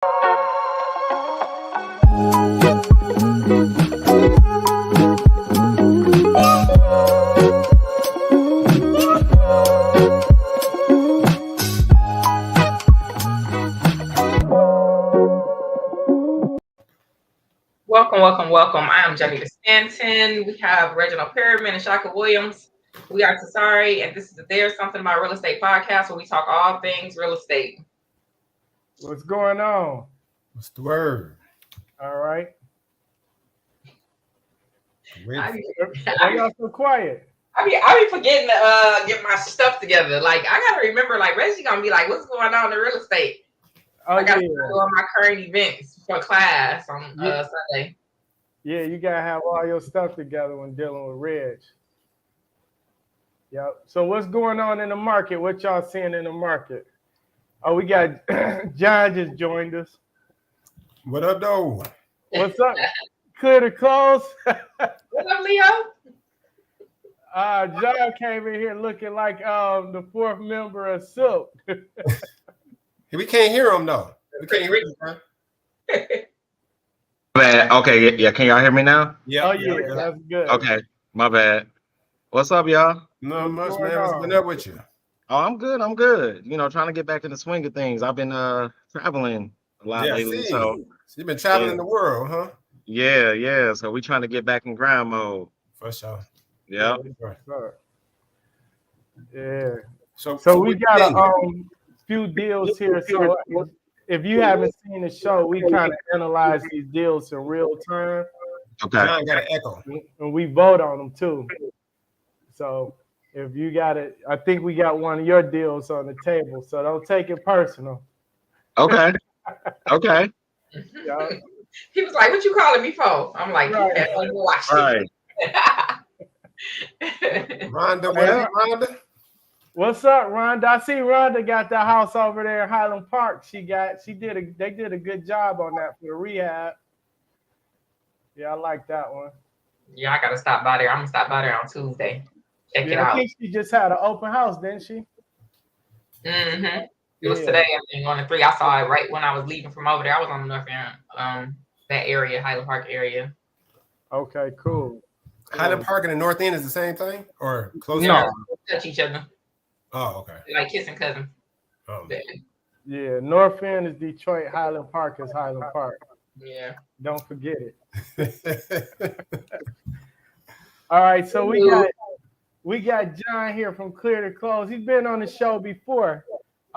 Welcome. I am Jenny Stanton. We have Reginald Perriman and Shaka Williams. We are TSARE, and this is the There's Something About Real Estate podcast where we talk all things real estate. What's going on? What's the word? All right. Why y'all so quiet? I be forgetting to get my stuff together. Like, I gotta remember, like, Reggie gonna be like, what's going on in real estate? I gotta do all my current events for class on Sunday. Yeah, you gotta have all your stuff together when dealing with Reg. Yep. So what's going on in the market? What y'all seeing in the market? Oh, we got John just joined us. What up, though? What's up? Clear to close. What up, Leo? John came in here looking like the fourth member of SIP. We can't hear him though. We can't hear him. Bad. Okay, yeah. Can y'all hear me now? Yeah. Oh yeah, that's good. Okay, my bad. What's up, y'all? Not much, man. What's been up with you? Oh, I'm good. You know, trying to get back in the swing of things. I've been traveling a lot lately. So you've been traveling the world, huh? Yeah. So we trying to get back in grind mode. For sure. Yeah. Yeah. So we got a few deals here. So if you haven't seen the show, we kind of analyze these deals in real time. Okay. John got an echo. And we vote on them too. So if you got it, I think we got one of your deals on the table. So don't take it personal. Okay. Okay. Yeah. He was like, what you calling me for? I'm like, right. You have to watch Right. Rhonda, Rhonda? What's up, Rhonda? I see Rhonda got that house over there in Highland Park. They did a good job on that for the rehab. Yeah, I like that one. Yeah, I gotta stop by there. I'm gonna stop by there on Tuesday. Check it out. I think she just had an open house, didn't she? Mm-hmm. It was today, I think, on the 3. I saw it right when I was leaving from over there. I was on the north end, that area, Highland Park area. Okay, cool. Highland Park and the north end is the same thing, or close? No, touch each other. Oh, okay. Like kissing cousins. Yeah, north end is Detroit. Highland Park is Highland Park. Yeah. Don't forget it. All right, so we got John here from Clear to Close. He's been on the show before,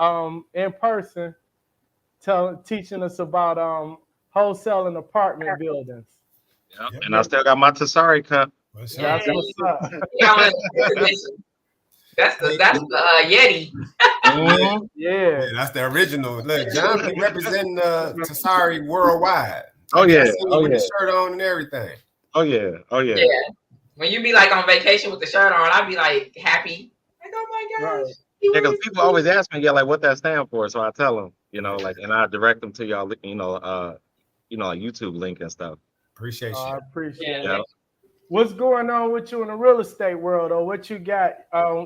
in person, teaching us about wholesaling apartment buildings. Yep. And I still got my TSARE cup. That's what's up. That's the Yeti. Mm-hmm. Yeah, that's the original. Look, John be representing TSARE worldwide. Oh yeah. With the shirt on and everything. Oh yeah. Yeah. When you be like on vacation with the shirt on, I'd be like happy. Like, oh my gosh. Right. Yeah, because people always ask me, like what that stand for. So I tell them, like, and I direct them to y'all, like YouTube link and stuff. Appreciate you. I appreciate it. What's going on with you in the real estate world, or what you got?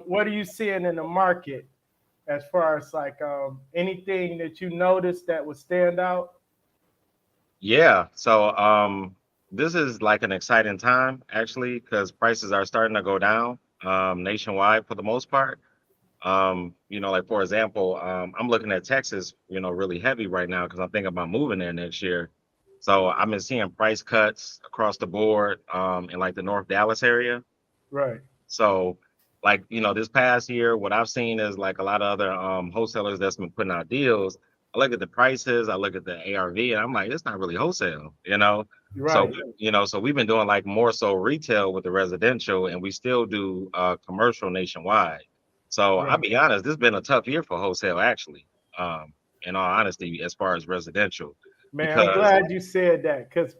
What are you seeing in the market as far as like anything that you noticed that would stand out? Yeah. So this is like an exciting time actually, because prices are starting to go down nationwide for the most part. Like for example, I'm looking at Texas, really heavy right now because I'm thinking about moving there next year. So I've been seeing price cuts across the board in like the North Dallas area. Right. So like, this past year, what I've seen is like a lot of other wholesalers that's been putting out deals. I look at the prices, I look at the ARV, and I'm like, it's not really wholesale, Right. So, so we've been doing like more so retail with the residential, and we still do commercial nationwide. So I'll be honest, this has been a tough year for wholesale, actually, in all honesty, as far as residential. Man, I'm glad you said that, because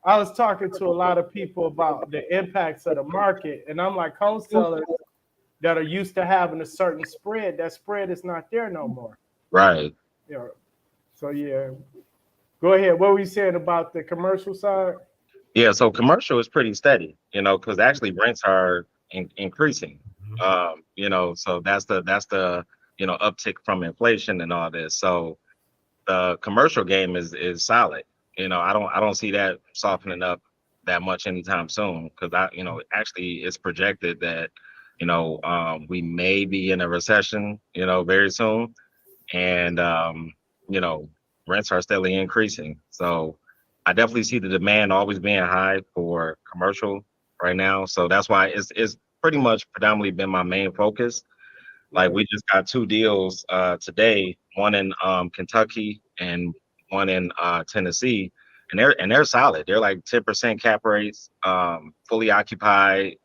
I was talking to a lot of people about the impacts of the market, and I'm like, wholesalers that are used to having a certain spread, that spread is not there no more. Right. Yeah. So yeah, go ahead. What were you saying about the commercial side? Yeah, so commercial is pretty steady, because actually rents are increasing. So that's the uptick from inflation and all this. So the commercial game is solid. I don't see that softening up that much anytime soon because actually it's projected that we may be in a recession very soon, and you know rents are steadily increasing. So I definitely see the demand always being high for commercial right now. So that's why it's pretty much predominantly been my main focus. Like we just got two deals today, one in Kentucky and one in Tennessee, and they're solid. They're like 10% cap rates, fully occupied,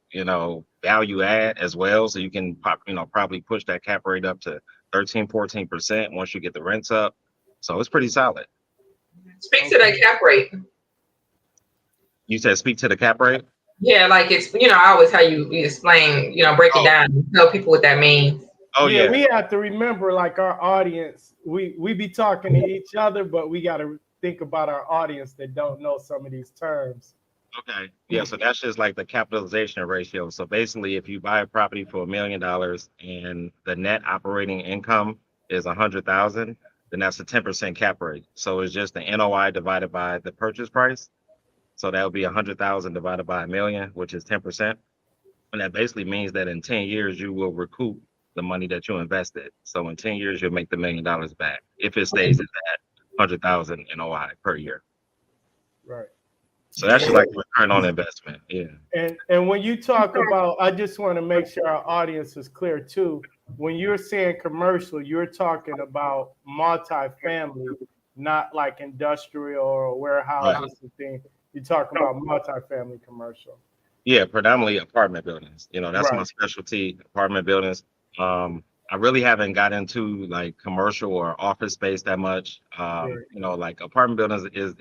value add as well. So you can probably push that cap rate up to 13, 14% once you get the rents up. So it's pretty solid. Speak to that cap rate. You said speak to the cap rate? Yeah, like it's I always how you explain, break it down and tell people what that means. Oh yeah. We have to remember, like our audience, we be talking to each other, but we got to think about our audience that don't know some of these terms. Okay. Yeah. So that's just like the capitalization ratio. So basically, if you buy a property for $1 million and the net operating income is 100,000, then that's a 10% cap rate. So it's just the NOI divided by the purchase price. So that would be 100,000 divided by $1 million, which is 10%. And that basically means that in 10 years, you will recoup the money that you invested. So in 10 years, you'll make the $1 million back if it stays at that 100,000 NOI per year. Right. So that's just like return on investment. Yeah. And when you talk about, I just want to make sure our audience is clear too. When you're saying commercial, you're talking about multifamily, not like industrial or warehouses and things. You're talking about multifamily commercial. Yeah, predominantly apartment buildings. That's my specialty, apartment buildings. I really haven't got into like commercial or office space that much. Like apartment buildings is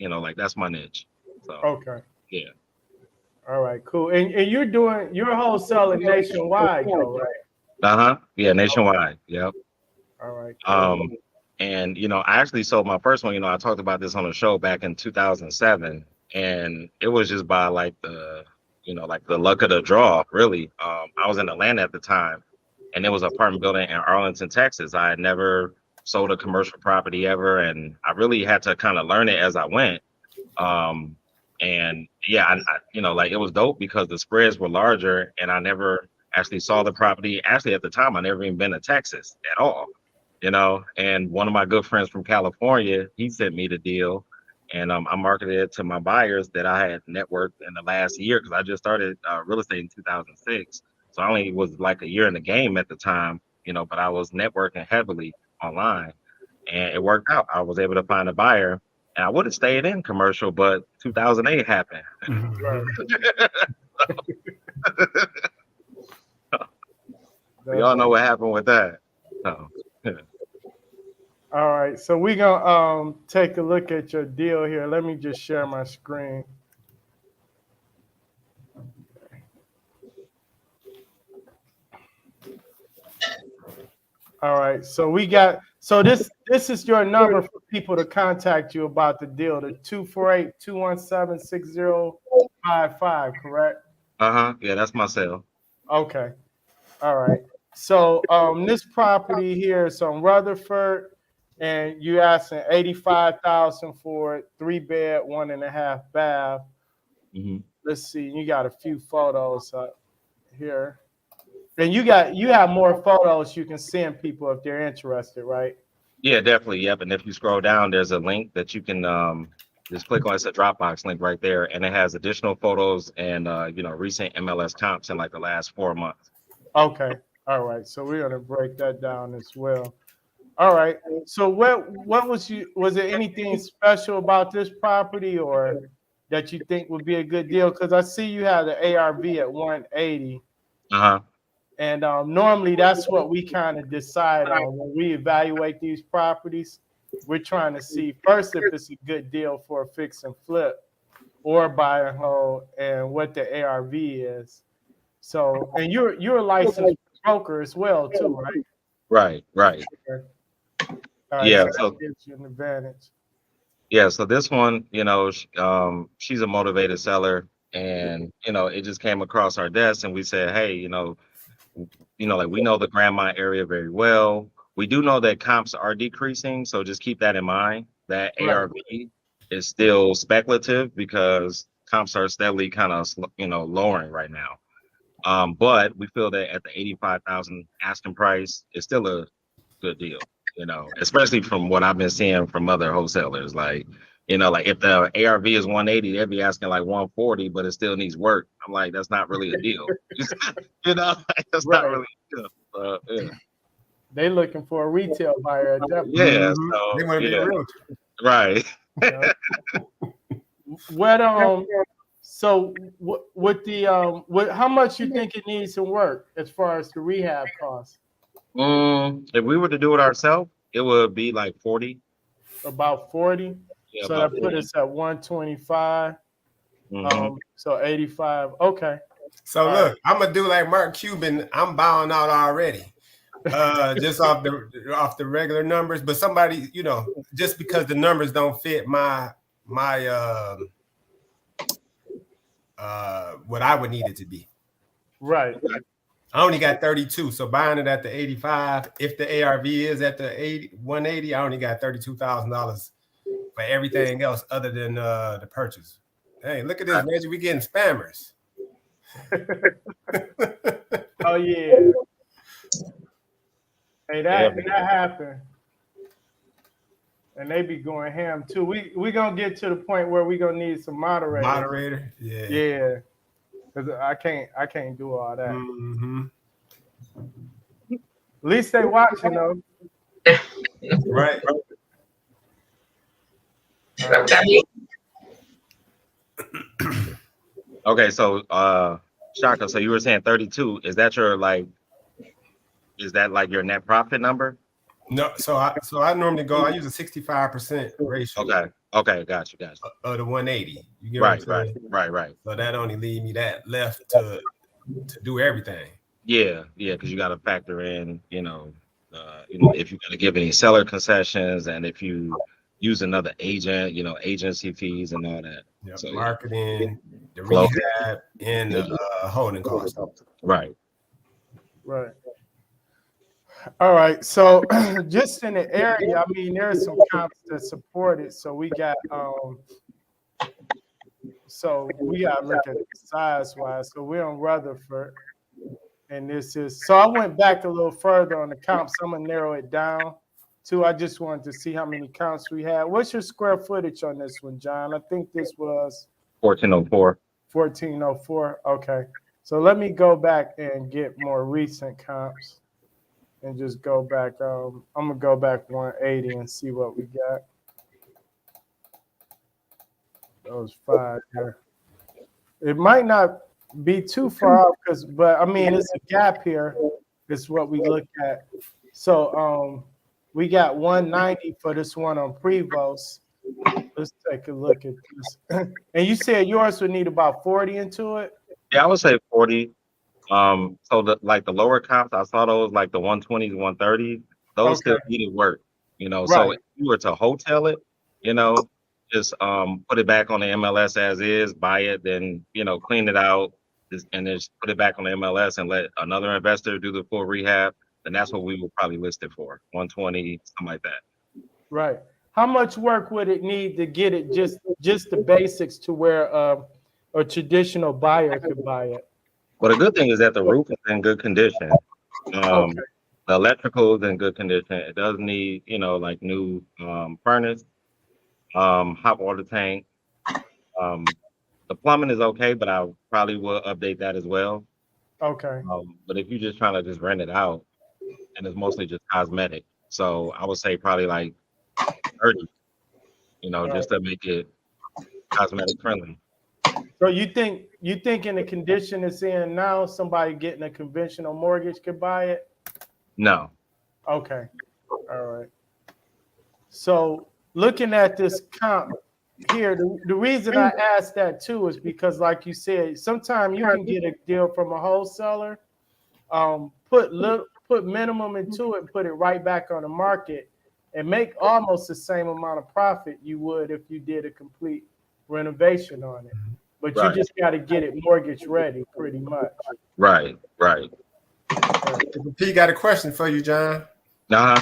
like that's my niche. So okay. Yeah. All right, cool. And you're wholesaling nationwide though, right? Yeah, nationwide. Yep. All right. Cool. And I actually sold my first one. I talked about this on a show back in 2007, and it was just by like the luck of the draw, really. I was in Atlanta at the time, and it was an apartment building in Arlington, Texas. I had never sold a commercial property ever, and I really had to kind of learn it as I went. And yeah, I it was dope because the spreads were larger, and I never actually saw the property. Actually, at the time, I never even been to Texas at all. And one of my good friends from California, he sent me the deal, and I marketed it to my buyers that I had networked in the last year because I just started real estate in 2006. So I only was like a year in the game at the time, but I was networking heavily online, and it worked out. I was able to find a buyer, and I would have stayed in commercial, but 2008 happened. We all know what happened with that. So. All right, so we're gonna take a look at your deal here. Let me just share my screen. All right, so this is your number for people to contact you about the deal, the 248-217-6055, correct? Yeah, that's my cell. Okay. All right. So this property here is on Rutherford, and you asking $85,000 for it, 3-bed, 1.5 bath. Mm-hmm. Let's see, you got a few photos up here. And you have more photos you can send people if they're interested, right? Yeah, definitely. Yep. And if you scroll down, there's a link that you can just click on. It's a Dropbox link right there, and it has additional photos and recent MLS comps in like the last 4 months. Okay. All right. So we're gonna break that down as well. All right. So what was there anything special about this property or that you think would be a good deal? Because I see you have the ARV at 180. And normally that's what we kind of decide on when we evaluate these properties. We're trying to see first if it's a good deal for a fix and flip or buy and hold, and what the ARV is. So, and you're a licensed broker as well too, right? Right. Okay. Yeah. So that gives you an advantage. Yeah. So this one, she's a motivated seller, and it just came across our desk, and we said, hey, like we know the Grandma area very well. We do know that comps are decreasing, so just keep that in mind. That Right. ARV is still speculative because comps are steadily kind of lowering right now. But we feel that at the 85,000 asking price, it's still a good deal. Especially from what I've been seeing from other wholesalers. Like if the ARV is 180, they'll be asking like 140, but it still needs work. I'm like, that's not really a deal. That's not really a deal. Yeah. They looking for a retail buyer at that point. Yeah, They want to be a realtor. Right. Yeah. So with the how much you think it needs some work as far as the rehab costs? If we were to do it ourselves, it would be like 40. About 40. Yeah, So about that put 40. us at 125. Mhm. So 85. Okay. So look, I'm gonna do like Mark Cuban. I'm bowing out already, just off the regular numbers. But somebody, just because the numbers don't fit my what I would need it to be. Right. I only got 32, so buying it at the 85. If the ARV is at the 180, I only got $32,000 for everything else other than the purchase. Hey, look at this, Reggie. We getting spammers. Oh yeah. Hey, that happened. And they be going ham too. We gonna get to the point where we gonna need some moderators. Moderator, yeah. Yeah. Cause I can't do all that. Mm-hmm. At least they watching though. Right. Okay, so Shaka, so you were saying 32. Is that your your net profit number? No, so I normally go. I use a 65% ratio. Okay, got you. Of the 180. You get Right. So that only leave me that left to do everything. Yeah, because you got to factor in, if you got to give any seller concessions, and if you use another agent, agency fees and all that. Yep. So, marketing, the rehab, and the holding costs. Right. All right. So just in the area, I mean, there's some comps that support it. So we got to look at it size wise. So we're on Rutherford. And so I went back a little further on the comps. I'm gonna narrow it down too. I just wanted to see how many counts we had. What's your square footage on this one, John? I think this was 1404. 1404. Okay. So let me go back and get more recent comps and just go back. I'm gonna go back 180 and see what we got. Those 5 here. It might not be too far off but I mean it's a gap here. Is what we look at. So we got 190 for this one on Prevost. Let's take a look at this. And you said yours would need about 40 into it? Yeah, I would say 40. So the lower comps, I saw those like the 120s, 130s. Those still needed work. So if you were to hotel it, just put it back on the MLS as is, buy it, then clean it out, and just put it back on the MLS and let another investor do the full rehab. Then that's what we will probably list it for, 120, something like that. Right. How much work would it need to get it just the basics to where a traditional buyer could buy it? Well, the good thing is that the roof is in good condition. The electrical is in good condition. It does need, like new furnace, hot water tank. The plumbing is okay, but I probably will update that as well. Okay. But if you're just trying to just rent it out, and it's mostly just cosmetic, so I would say probably like 30, just to make it cosmetic friendly. So you think in the condition it's in now, somebody getting a conventional mortgage could buy it? No. Okay. All right. So looking at this comp here, the reason I asked that too is because, like you said, sometimes you can get a deal from a wholesaler, put minimum into it, put it right back on the market, and make almost the same amount of profit you would if you did a complete renovation on it. But you just got to get it mortgage ready, pretty much. Right. P got a question for you, John. Nah.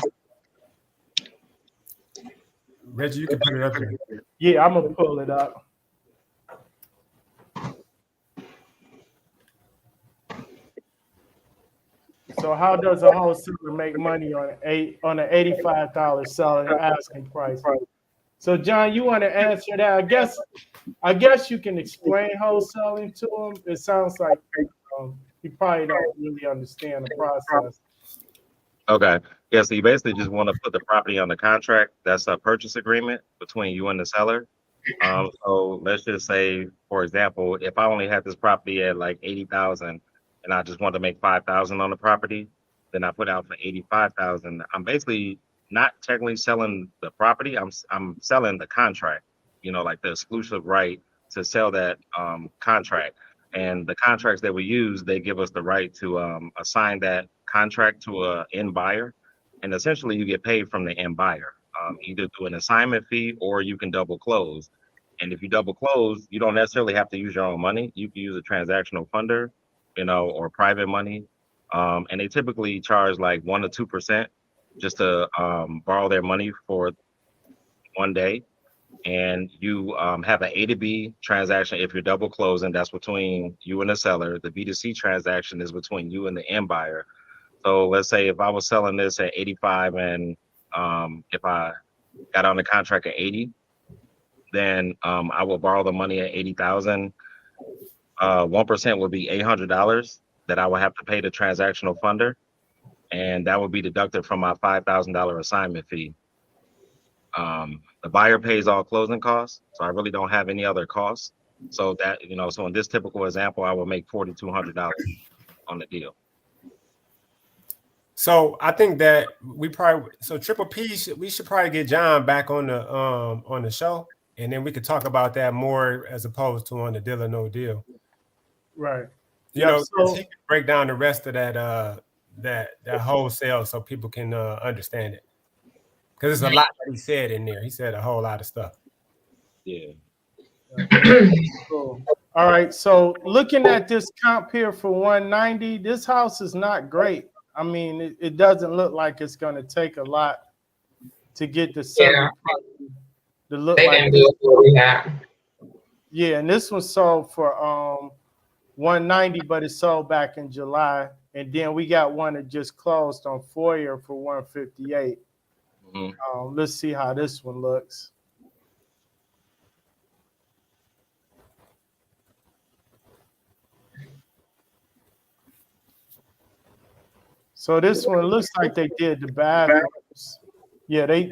Reggie, you can put it up here. Yeah, I'm gonna pull it up. So how does a wholesaler make money on an $85 selling asking price? So John, you want to answer that? I guess you can explain wholesaling to him. It sounds like he probably don't really understand the process. Okay. Yeah, so you basically just want to put the property on the contract. That's a purchase agreement between you and the seller. So let's just say, for example, if I only had this property at like 80,000 and I just want to make 5,000 on the property, then I put out for 85,000. I'm basically not technically selling the property. I'm selling the contract, like the exclusive right to sell that contract. And the contracts that we use, they give us the right to assign that contract to a end buyer. And essentially you get paid from the end buyer, either through an assignment fee or you can double close. And if you double close, you don't necessarily have to use your own money. You can use a transactional funder, or private money. And they typically charge like 1 to 2% just to borrow their money for one day. And you have an A to B transaction if you're double closing. That's between you and the seller. The B to C transaction is between you and the end buyer. So let's say if I was selling this at 85 and if I got on the contract at 80, then I will borrow the money at 80,000. 1% would be $800 that I would have to pay the transactional funder, and that would be deducted from my $5,000 assignment fee. The buyer pays all closing costs, so I really don't have any other costs. So that so in this typical example, I will make $4,200 on the deal. So I think that Triple P we should probably get John back on the show, and then we could talk about that more as opposed to on the Deal or No Deal. Right. So he can break down the rest of that wholesale so people can understand it. Because there's a lot that he said in there. He said a whole lot of stuff. Yeah. Cool. All right. So looking at this comp here for 190, this house is not great. I mean, it doesn't look like it's going to take a lot to get the subject to look they like didn't do it for rehab. Yeah, and this one sold for 190, but it sold back in July. And then we got one that just closed on Foyer for 158. Mm-hmm. Let's see how this one looks. So this one looks like they did the bathrooms. Yeah, they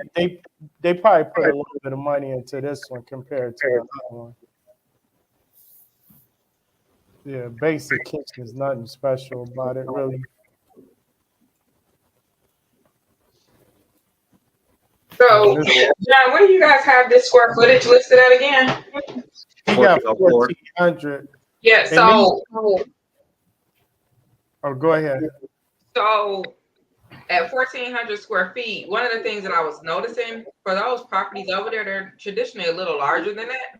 probably put a little bit of money into this one compared to the other one. Yeah, basic kitchen is nothing special about it, really. So, John, where do you guys have this square footage listed at again? We got 1,400. Yeah, so. Oh, go ahead. So, at 1,400 square feet, one of the things that I was noticing for those properties over there, they're traditionally a little larger than that.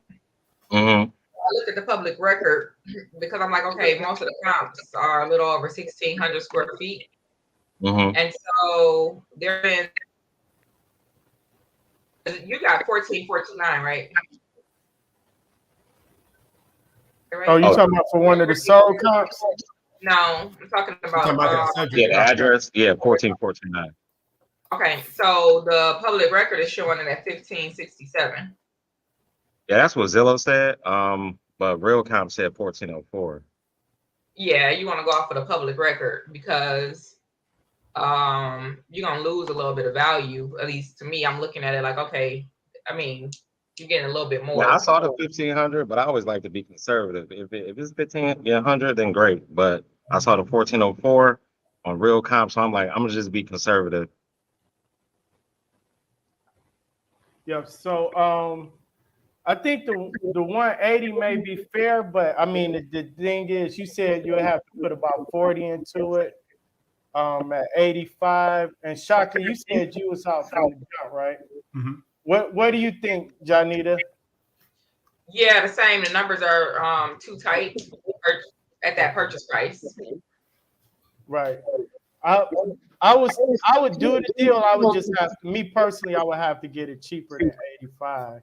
Mm-hmm. I looked at the public record because I'm like, okay, most of the comps are a little over 1,600 square feet. Mm-hmm. And so they're in, you got 1449, right? Oh, you talking about for one of the sold comps? No, I'm talking about the address. Yeah, 1449. Okay, so the public record is showing it at 1,567. Yeah, that's what Zillow said. But Real Comp said 1,404. Yeah, you want to go off of the public record because you're gonna lose a little bit of value. At least to me, I'm looking at it like, okay, I mean, you're getting a little bit more. Yeah, I saw the 1,500, but I always like to be conservative. If it's 1,500, then great. But I saw the 1,404 on Real Comp, so I'm like, I'm gonna just be conservative. Yep. So I think the 180 may be fair, but I mean the thing is, you said you would have to put about 40 into it. At 85, and Shaka, you said you was out from the jump, right? Mm-hmm. What do you think, Janita? Yeah, the same. The numbers are too tight at that purchase price. Right. I I would do the deal. I would just have me personally. I would have to get it cheaper than 85.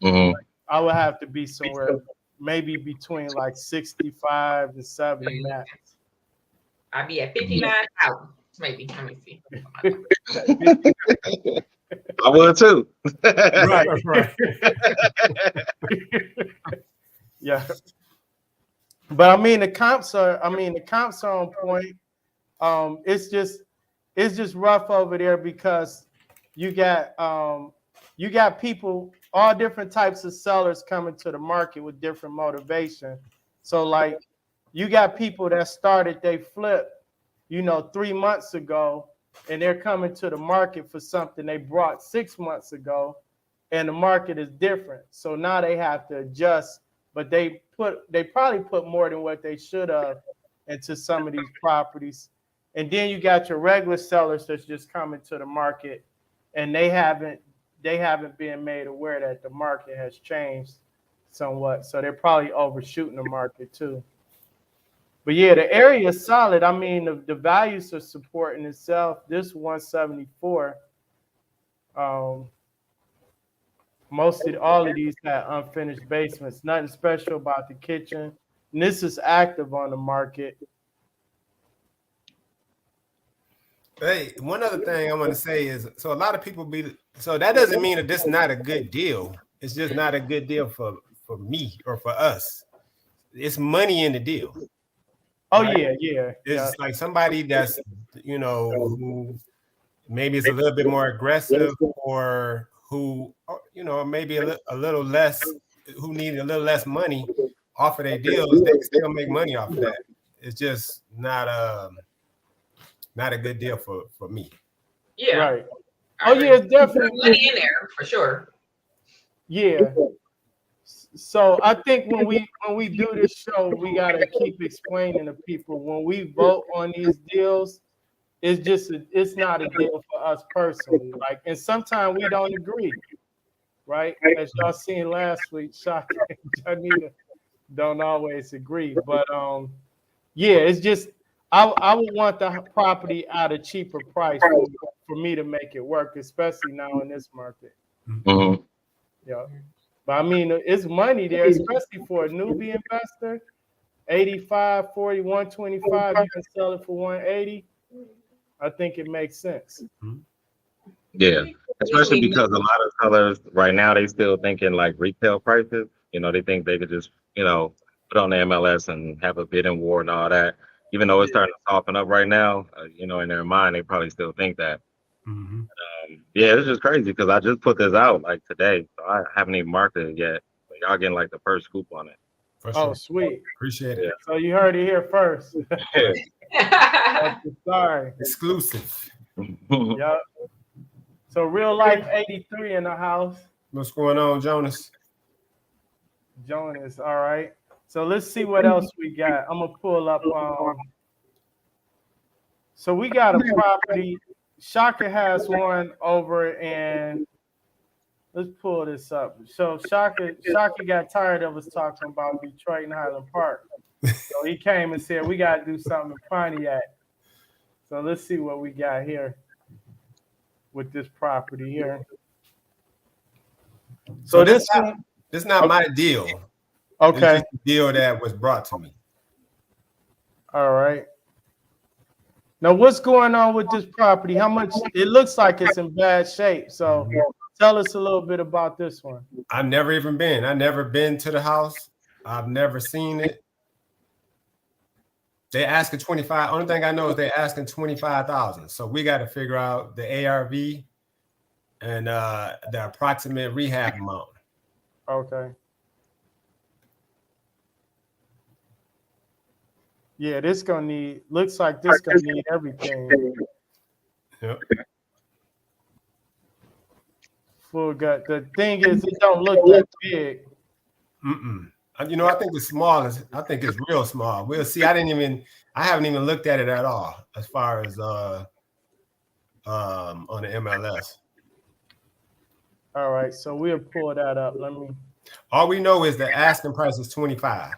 Mhm. I would have to be somewhere maybe between like 65 and 70 max. I'd be at 59,000, maybe. Let me see. I would too. Right. Right. Yeah. But I mean the comps are on point. It's just rough over there because you got people, all different types of sellers coming to the market with different motivation. So like you got people that started they flip, 3 months ago, and they're coming to the market for something they brought 6 months ago, and the market is different. So now they have to adjust, but they probably put more than what they should have into some of these properties. And then you got your regular sellers that's just coming to the market, and they haven't been made aware that the market has changed somewhat. So they're probably overshooting the market too. But yeah, the area is solid. I mean, the values are supporting itself. This 174. All of these had unfinished basements. Nothing special about the kitchen. And this is active on the market. Hey, one other thing I want to say is, so a lot of people so that doesn't mean that this is not a good deal. It's just not a good deal for me or for us. It's money in the deal. Oh, right? yeah. It's like somebody that's, who maybe is a little bit more aggressive, or who, maybe a little less, who need a little less money off of their deals. They can still make money off of that. It's just not a good deal for me. Yeah. Right. Oh, yeah, it's definitely money in there for sure. Yeah. So I think when we do this show, we gotta keep explaining to people when we vote on these deals, it's not a deal for us personally. Like, and sometimes we don't agree, right? As y'all seen last week, Shaka and Janita don't always agree. But yeah, it's just I would want the property at a cheaper price for me to make it work, especially now in this market. Mhm. Yeah. But I mean, it's money there, especially for a newbie investor. 85, 40, 125, you can sell it for 180. I think it makes sense. Yeah, especially because a lot of sellers right now, they still thinking like retail prices. They think they could just, put on the MLS and have a bidding war and all that. Even though it's starting to soften up right now, in their mind, they probably still think that. Mm-hmm. Yeah, it's just crazy because I just put this out like today, so I haven't even marketed it yet. But y'all getting like the first scoop on it. For sure. Oh, sweet. Appreciate it. So you heard it here first. Sorry. Exclusive. Yep. So real life 83 in the house. What's going on, Jonas? Jonas, all right. So let's see what else we got. I'm gonna pull up. So we got a property. Shaka has one over, and let's pull this up. So Shaka got tired of us talking about Detroit and Highland Park. So he came and said we got to do something in Pontiac. So let's see what we got here with this property here. So this is not my deal. Okay. It's just a deal that was brought to me. All right. Now, what's going on with this property? How much? It looks like it's in bad shape. So tell us a little bit about this one. I've never even been. I've never been to the house. I've never seen it. They asking 25. Only thing I know is they asking 25,000. So we got to figure out the ARV and the approximate rehab amount. Okay. Yeah, looks like this gonna need everything. Yep. Full gut. The thing is, it don't look that big. I think it's small. I think it's real small. We'll see. I haven't even looked at it at all as far as on the MLS. All right, so we'll pull that up. All we know is the asking price is 25.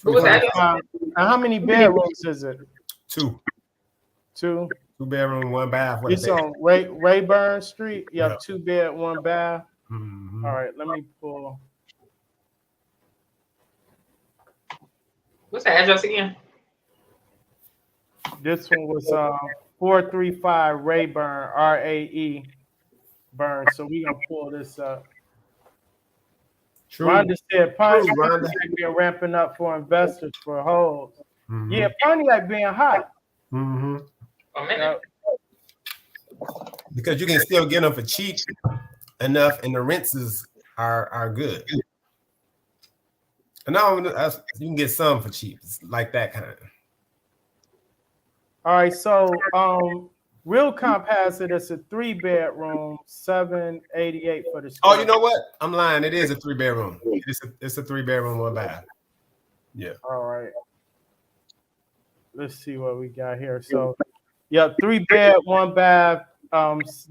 What was that? How many bedrooms is it? Two. 2-bedroom, 1 bath. What It's on Rayburn Street. You have Yep. 2 bed, 1 bath. Mm-hmm. All right, let me pull. What's the address again? This one was 435 Rayburn, RAE Burn. So we gonna pull this up. True. Rhonda said Pontiac Rhonda. been ramping up for investors for holds. Mm-hmm. Yeah, Pontiac being hot. Mm-hmm. A minute. Because you can still get them for cheap enough, and the rents are good. And now you can get some for cheap. It's like that kind of. All right, so Real Comp has it as a 3-bedroom, $788 for the square. Oh, you know what? I'm lying. It is a 3-bedroom. It's a 3-bedroom, 1 bath. Yeah. All right. Let's see what we got here. So, yeah, 3 bed, 1 bath,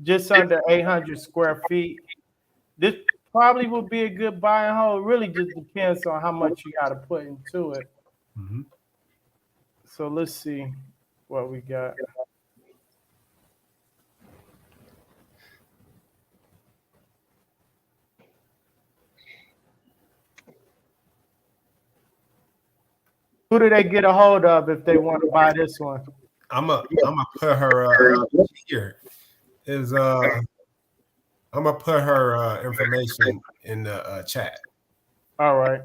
just under 800 square feet. This probably would be a good buy and hold. It really just depends on how much you got to put into it. Mm-hmm. So let's see what we got. Who do they get a hold of if they want to buy this one? I'm gonna put her here. I'm gonna put her information in the chat. All right.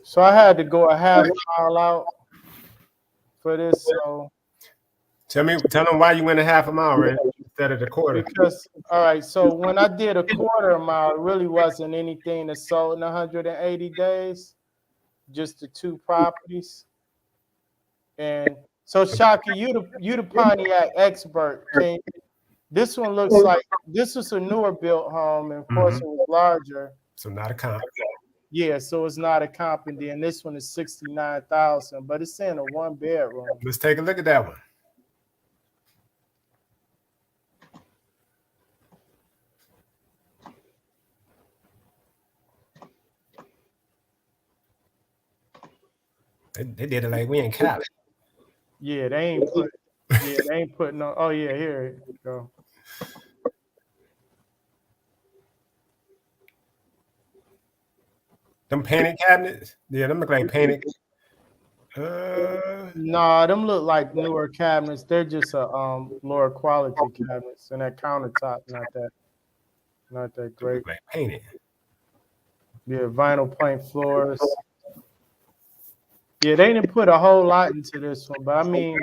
So I had to go a half mile out for this. So Tell them why you went a half a mile, Red, instead of the quarter. because all right, so when I did a quarter mile, it really wasn't anything that sold in 180 days, just the 2 properties. And so Shaka, you the Pontiac expert. This one looks like this was a newer built home, and of course it was larger. So not a comp. Yeah, so it's not a comp, and then this one is 69,000, but it's in a 1-bedroom. Let's take a look at that one. They did it like we in Cali. Yeah, they ain't putting no. Oh yeah, here you go. Them painted cabinets? Yeah, them look like painted. Nah, them look like newer cabinets. They're just a lower quality cabinets, and that countertop not that great. Like painted. Yeah, vinyl plank floors. Yeah, they didn't put a whole lot into this one, but I mean,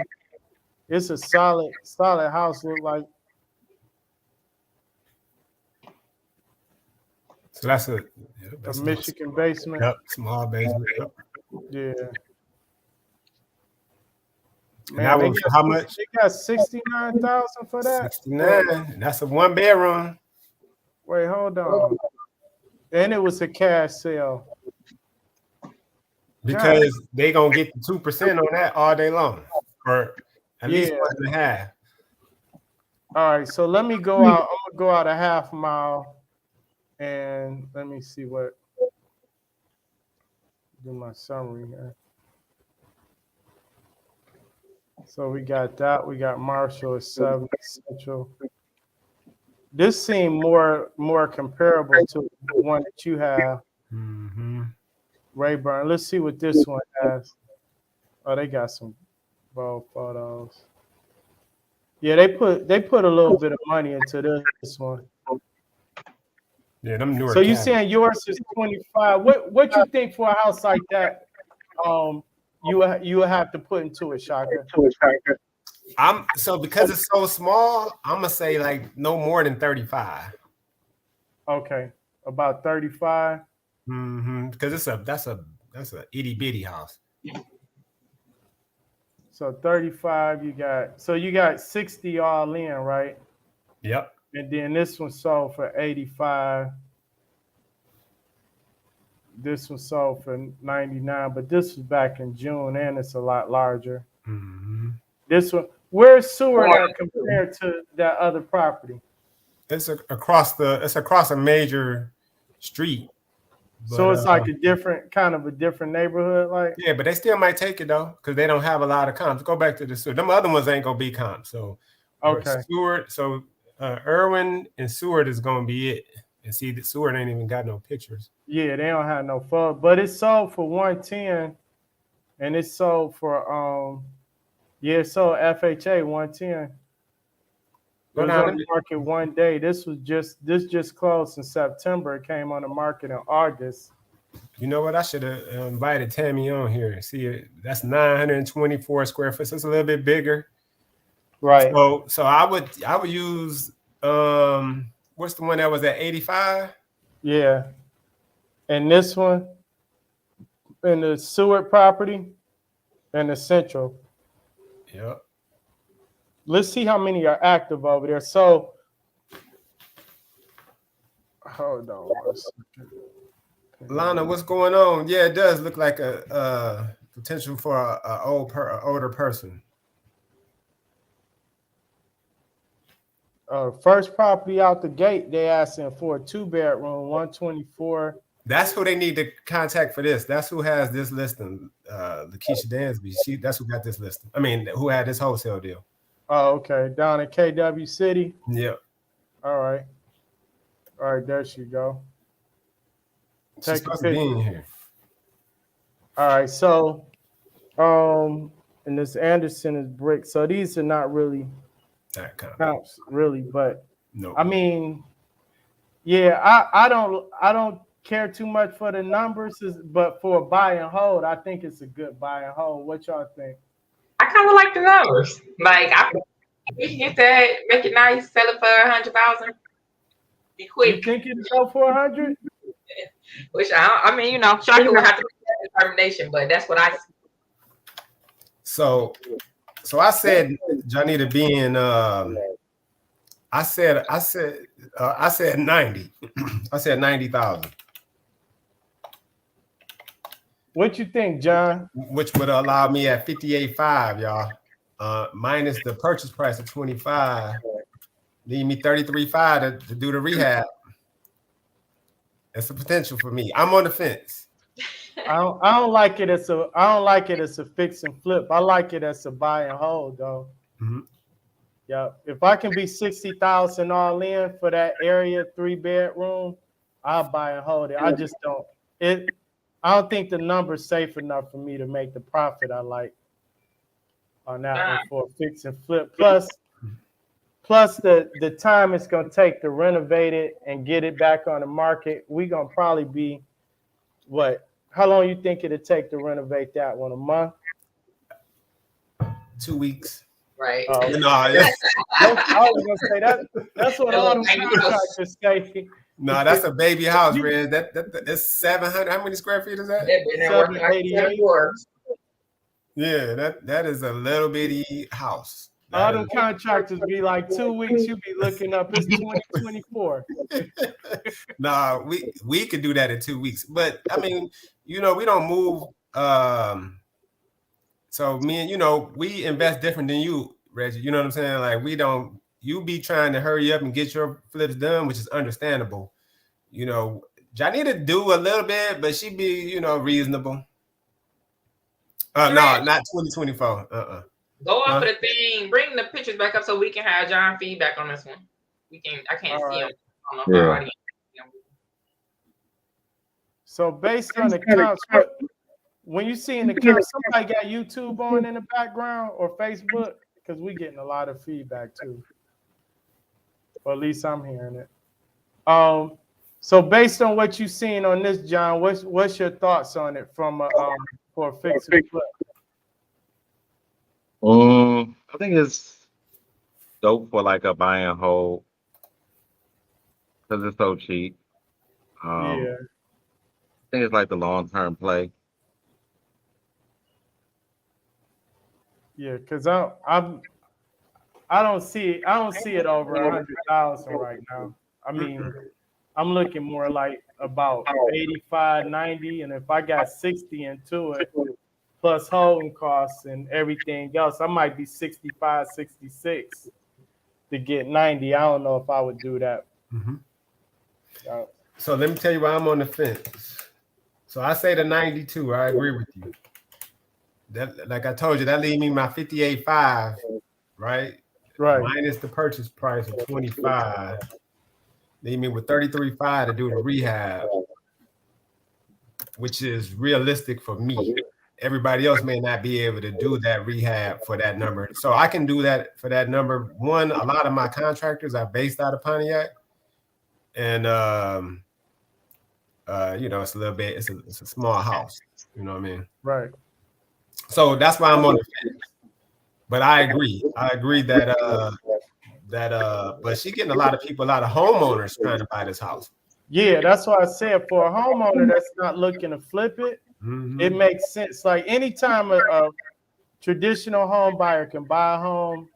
it's a solid house. Look like. So that's a Michigan basement. Yep, small basement. Yep. Yeah. Man, that was how much? They got 69,000 for that. 69. That's a 1-bedroom. Wait, hold on. And it was a cash sale. Because they gonna get the 2% on that all day long, or at least 1.5. All right, so let me go out. I'm gonna go out a half mile, and let me see what. Do my summary here. So we got that. We got Marshall at 7 Central. This seemed more comparable to the one that you have. Mm-hmm. Rayburn. Let's see what this one has. Oh, they got some bold photos. Yeah, they put a little bit of money into this one. Yeah, them newer. So you saying yours is 25? What you think for a house like that? You have to put into it, Shaka. Because it's so small, I'm gonna say like no more than 35. Okay, about 35. Mm-hmm. Because that's a itty bitty house. So 35, you got 60 all in, right? Yep. And then this one sold for 85. This one sold for 99, but this was back in June, and it's a lot larger. Mm-hmm. This one, where's Seward at compared to that other property? It's across a major street. So it's like a different neighborhood, like. Yeah, but they still might take it though, because they don't have a lot of comps. Go back to the Seward. Them other ones ain't gonna be comps. So okay, Seward. So Irwin and Seward is gonna be it. And see, the Seward ain't even got no pictures. Yeah, they don't have no fun, but it's sold for 110, and it's sold for it sold FHA 110. It was on the market one day. This just closed in September. It came on the market in August. You know what? I should have invited Tammy on here. See, that's 924 square foot. So it's a little bit bigger. Right. So I would use what's the one that was at 85? Yeah. And this one in the Seward property and the Central. Yep. Let's see how many are active over there. So hold on one second. Lana, what's going on? Yeah, it does look like a potential for a older person. First property out the gate, they asking for a 2-bedroom, 124. That's who they need to contact for this. That's who has this listing. Lakeisha Dansby. That's who got this listing. I mean, who had this wholesale deal. Oh, okay. Down in KW City. Yep. All right. There she go. She's supposed to be in here. All right. So, and this Anderson is brick. So these are not really comps, really. But no. I mean, yeah, I don't care too much for the numbers, but for a buy and hold, I think it's a good buy and hold. What y'all think? I kind of like the numbers. Like, we can get that, make it nice, sell it for 100,000. Be quick. You think it'll go for 100? Which I mean, Sharky will have to make that determination, but that's what I see. So I said Janita being I said 90. I said 90,000. What you think, John? Which would allow me at 58.5, y'all. Minus the purchase price of 25. Leave me 33.5 to do the rehab. That's the potential for me. I'm on the fence. I don't like it as a fix and flip. I like it as a buy and hold though. Mm-hmm. Yeah. If I can be 60,000 all in for that area 3-bedroom, I'll buy and hold it. I just don't. I don't think the number's safe enough for me to make the profit I like on that one for a fix and flip. Plus the time it's gonna take to renovate it and get it back on the market. We gonna probably be what? How long you think it'll take to renovate that one? A month? 2 weeks. Right. No, I was gonna say that. That's what all them contractors say. No, that's a baby house, Reg. That's 700. How many square feet is that? 788. Yeah, that is a little bitty house. All them contractors be like 2 weeks. You be looking up. It's 2024. Nah, we could do that in 2 weeks. But I mean, we don't move. So me and we invest different than you, Reggie. You know what I'm saying? Like we don't. You be trying to hurry up and get your flips done, which is understandable. Janita do a little bit, but she be reasonable. No, not 2024. Go off of the thing. Bring the pictures back up so we can have John feedback on this one. I can't see him. I don't know if our audience can see him. So based on the counts, when you see in the counts, somebody got YouTube on in the background or Facebook, because we getting a lot of feedback too. Or at least I'm hearing it. So based on what you've seen on this, John, what's your thoughts on it for a fix and flip? I think it's dope for like a buy and hold because it's so cheap. Yeah. I think it's like the long-term play. Yeah, because I don't see it over 100,000 right now. I mean, I'm looking more like about 85, 90, and if I got 60 into it, plus holding costs and everything else, I might be 65, 66 to get 90. I don't know if I would do that. Mm-hmm. So let me tell you why I'm on the fence. So I say the 92. I agree with you. That, like I told you, that leave me my 58.5, right? Right. Minus the purchase price of 25. Leave me with 33.5 to do the rehab, which is realistic for me. Everybody else may not be able to do that rehab for that number. So I can do that for that number. One, a lot of my contractors are based out of Pontiac. And you know, it's a little bit, it's a small house. You know what I mean? Right. So that's why I'm on the fence. But I agree. I agree that but she getting a lot of people, a lot of homeowners trying to buy this house. Yeah, that's why I said for a homeowner that's not looking to flip it, it makes sense. Like anytime a traditional home buyer can buy a home,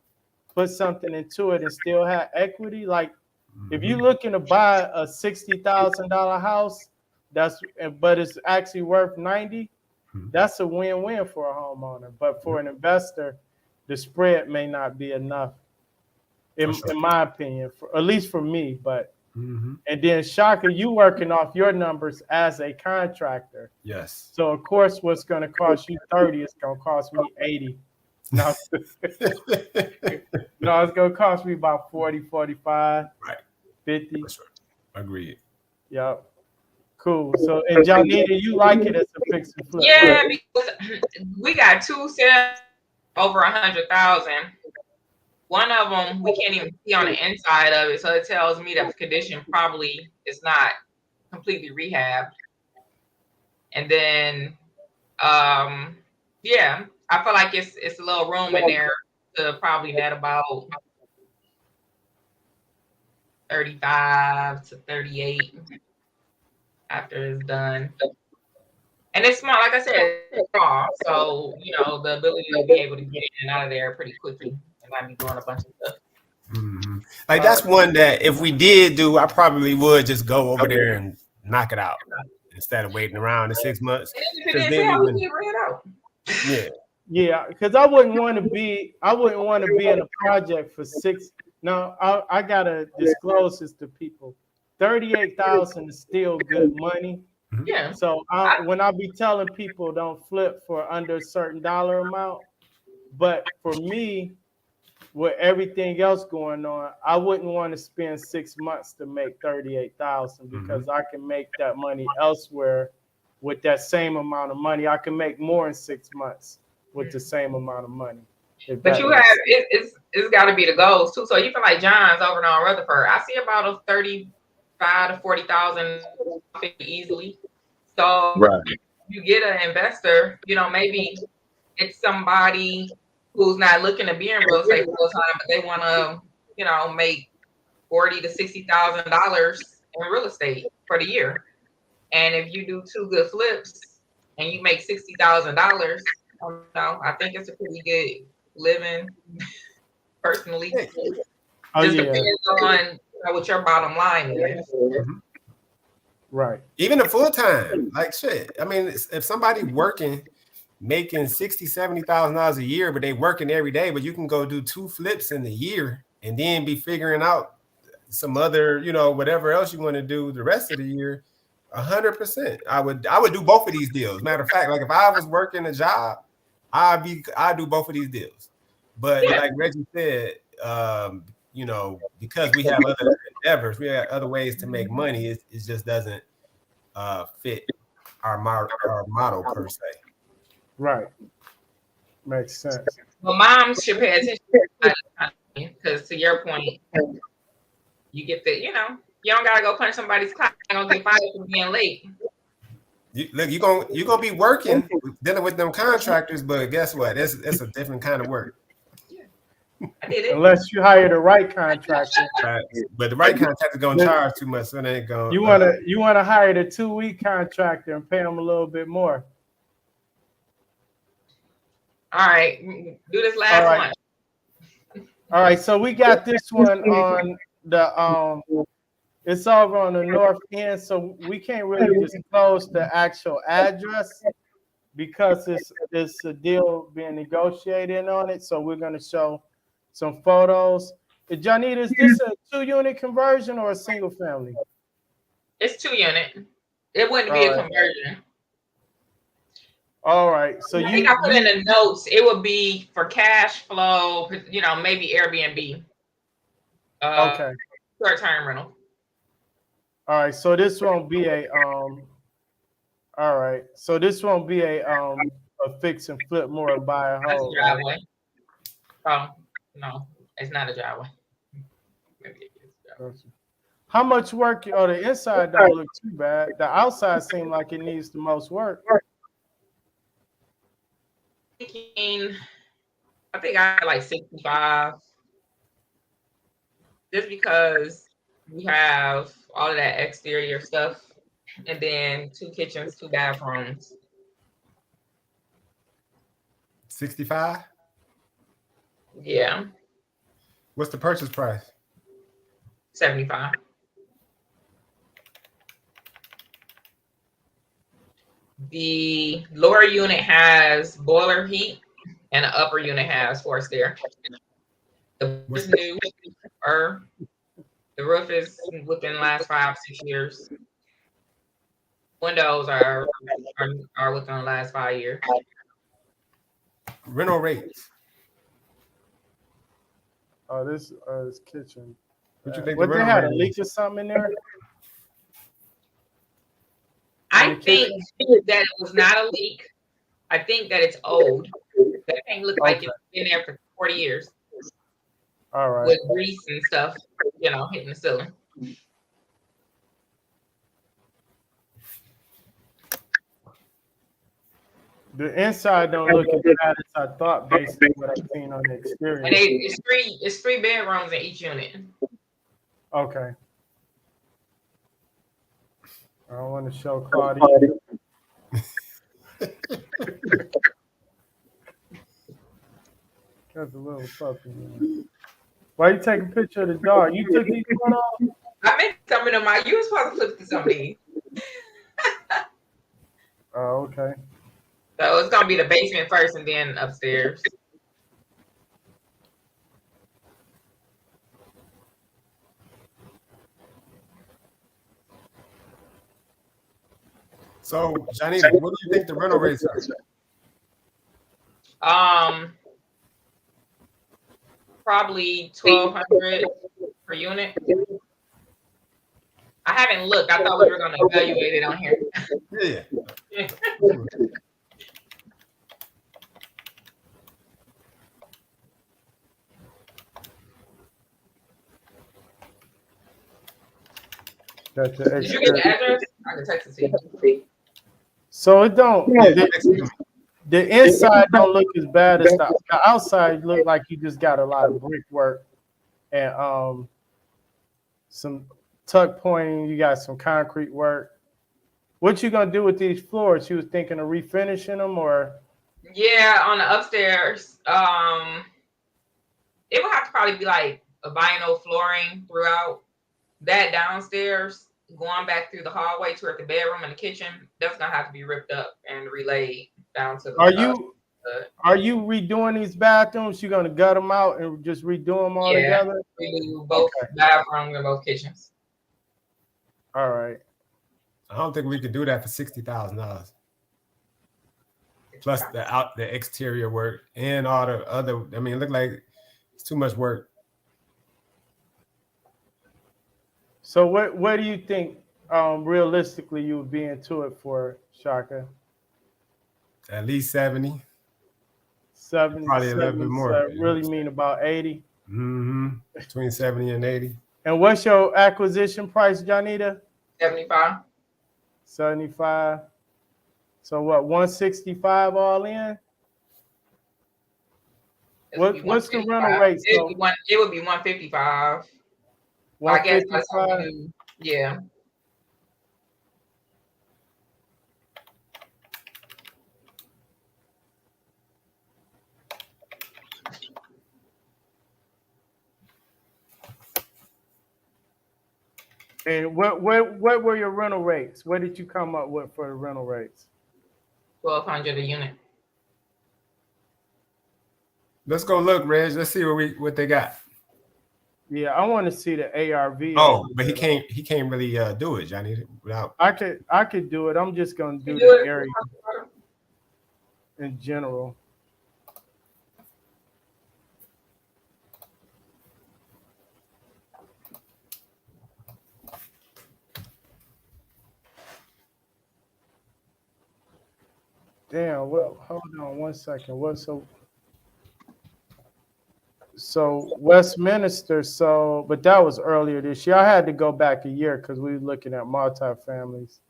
put something into it, and still have equity. Like if you're looking to buy a $60,000 house, but it's actually worth 90, that's a win-win for a homeowner. But for an investor, the spread may not be enough, in my opinion, at least for me. But and then Shaka, you working off your numbers as a contractor. Yes. So of course, what's going to cost you 30 is going to cost me 80. No, no, it's going to cost me about 40, 45, right, 50. That's right. Agreed. Yep. Cool. So, and Janita, you like it as a fix and flip? Yeah, because we got two sales over 100,000. One of them we can't even see on the inside of it, so it tells me that the condition probably is not completely rehabbed. And then, yeah, I feel like it's a little room in there to probably net about 35 to 38 after it's done. And it's small, like I said, it's small. So, you know, the ability to be able to get in and out of there pretty quickly and not be doing a bunch of stuff. Like that's one that if we did do, I probably would just go over there and knock it out instead of waiting around in 6 months. And if it didn't sell, we can bring it out. Yeah. Yeah, because I wouldn't want to be in a project for 6. Now I gotta disclose this to people. 38,000 is still good money. Yeah. So when I be telling people don't flip for under a certain dollar amount, but for me, with everything else going on, I wouldn't want to spend 6 months to make 38,000 because I can make that money elsewhere with that same amount of money. I can make more in 6 months with the same amount of money. But you have it's got to be the goals too. So even like John's over on Rutherford, I see about a 35 to 40,000 easily. So you get an investor, you know, maybe it's somebody who's not looking to be in real estate full time, but they want to, you know, make $40,000 to $60,000 in real estate for the year. And if you do 2 good flips and you make $60,000, you know, I think it's a pretty good living. Personally, just depends on what your bottom line is. Right. Even a full time, like shit. I mean, if somebody working, making $60,000 to $70,000 a year, but they working every day, but you can go do 2 flips in the year and then be figuring out some other, you know, whatever else you want to do the rest of the year. 100%. I would do both of these deals. Matter of fact, like if I was working a job, I'd do both of these deals. But like Reggie said, you know, because we have other endeavors, we have other ways to make money. It just doesn't fit our model per se. Right. Makes sense. Well, moms should pay attention because to your point, you get the, you know, you don't gotta go punch somebody's clock. You're gonna get fired for being late. Look, you're gonna be working, dealing with them contractors, but guess what? It's a different kind of work. I did it. Unless you hire the right contractor. Right. But the right contractor gonna charge too much, so they ain't gonna. You wanna hire the 2-week contractor and pay them a little bit more. All right, do this last one. All right, so we got this one on the it's over on the north end, so we can't really disclose the actual address because it's a deal being negotiated on it. So we're gonna show some photos. Janita, is this a 2-unit conversion or a single family? It's 2 unit. It wouldn't be a conversion. All right. So I think I put in the notes. It would be for cash flow. Maybe Airbnb. Okay. Short-term rental. All right. So this won't be a All right. So this won't be a fix and flip, more a buy and That's a hold. driveway. Oh no, it's not a driveway. Maybe it is a driveway. How much work? Oh, the inside don't look too bad. The outside seems like it needs the most work. I think I had like 65. Just because we have all of that exterior stuff, and then 2 kitchens, 2 bathrooms. 65. Yeah. What's the purchase price? 75. The lower unit has boiler heat, and the upper unit has forced air. The roof is new, or the roof is within the last 5-6 years. Windows are within the last 5 years. Rental rates. Oh, this kitchen. What you think? What, they had a leak or something in there? I think that it was not a leak. I think that it's old. That thing looked like it's been there for 40 years. All right. With grease and stuff, hitting the ceiling. The inside don't look as bad as I thought based on what I've seen on the exterior. And it's 3 bedrooms in each unit. Okay. I don't want to show Claudia. That's a little puppy. Why you take a picture of the dog? You took these photos? I meant some of them. You were supposed to flip to some of these. Oh, okay. So it's gonna be the basement first, and then upstairs. So, Janita, what do you think the rental rates are? Probably 1,200 per unit. I haven't looked. I thought we were gonna evaluate it on here. Yeah. Did you get the address? I can text it to you. So it don't. The inside don't look as bad as the outside. Look like you just got a lot of brickwork and some tuck pointing. You got some concrete work. What you gonna do with these floors? You was thinking of refinishing them, or? Yeah, on the upstairs, it would have to probably be like a vinyl flooring throughout. That downstairs, going back through the hallway toward the bedroom and the kitchen, that's gonna have to be ripped up and relayed down to the. Are you redoing these bathrooms? You gonna gut them out and just redo them all together? We do both bathrooms and both kitchens. All right. I don't think we could do that for $60,000. Plus the exterior work and all the other. I mean, it looked like it's too much work. So what do you think realistically you would be into it for, Shaka? At least 70. 70, probably a little bit more. Really mean about 80. Mm-hmm. Between 70 and 80. And what's your acquisition price, Janita? 75. 75. So what? 165 all in. What's the rental rate? It would be 155. I guess that's what we do. Yeah. And what were your rental rates? What did you come up with for the rental rates? 1,200 a unit. Let's go look, Reg. Let's see what they got. Yeah, I want to see the ARV. Oh, but he can't really do it, Johnny. Without I could do it. I'm just gonna do the area. in general. Damn, well, hold on 1 second. What so Westminster, but that was earlier this year. I had to go back a year because we were looking at multifamilies.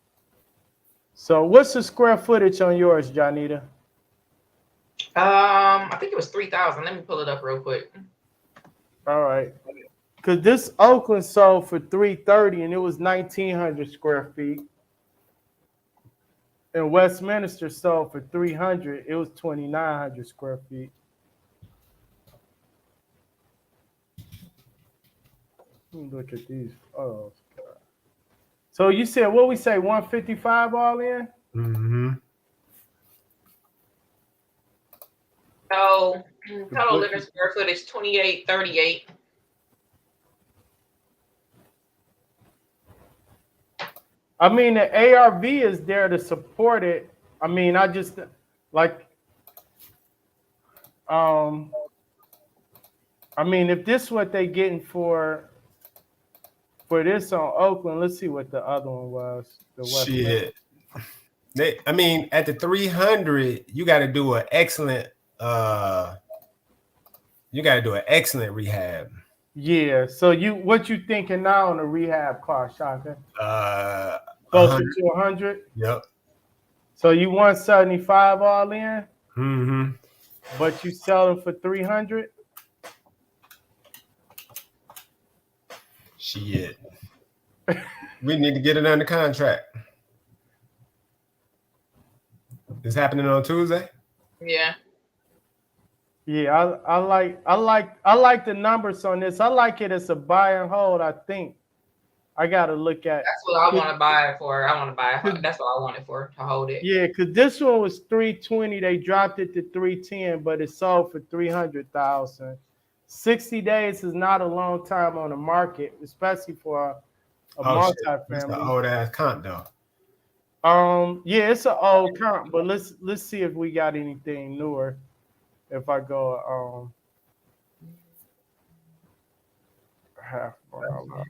So what's the square footage on yours, Janita? I think it was 3,000. Let me pull it up real quick. All right. Because this Oakland sold for 330 and it was 1,900 square feet. And Westminster sold for 300. It was 2,900 square feet. Let me look at these. Oh, God. So you said, what we say, 155 all in? Mm-hmm. So total living square footage 2,838. I mean, the ARV is there to support it. I mean, I just like, I mean, if this is what they getting for this on Oakland, let's see what the other one was. Shit. I mean, at the 300, you got to do an excellent. You got to do an excellent rehab. Yeah. So what you thinking now on the rehab cost, Shaka? Closer to 100. Yep. So you 175 all in. Mm-hmm. But you sell them for 300. Shit. We need to get it under contract. It's happening on Tuesday. Yeah. Yeah, I like the numbers on this. I like it as a buy and hold. I think I got to look at. That's what I want to buy it for. I want to buy it. That's what I want it for, to hold it. Yeah, because this one was 320. They dropped it to 310, but it sold for 300,000. 60 days is not a long time on the market, especially for a multifamily. That's an old ass comp though. Yeah, it's an old comp, but let's see if we got anything newer. If I go half mile out.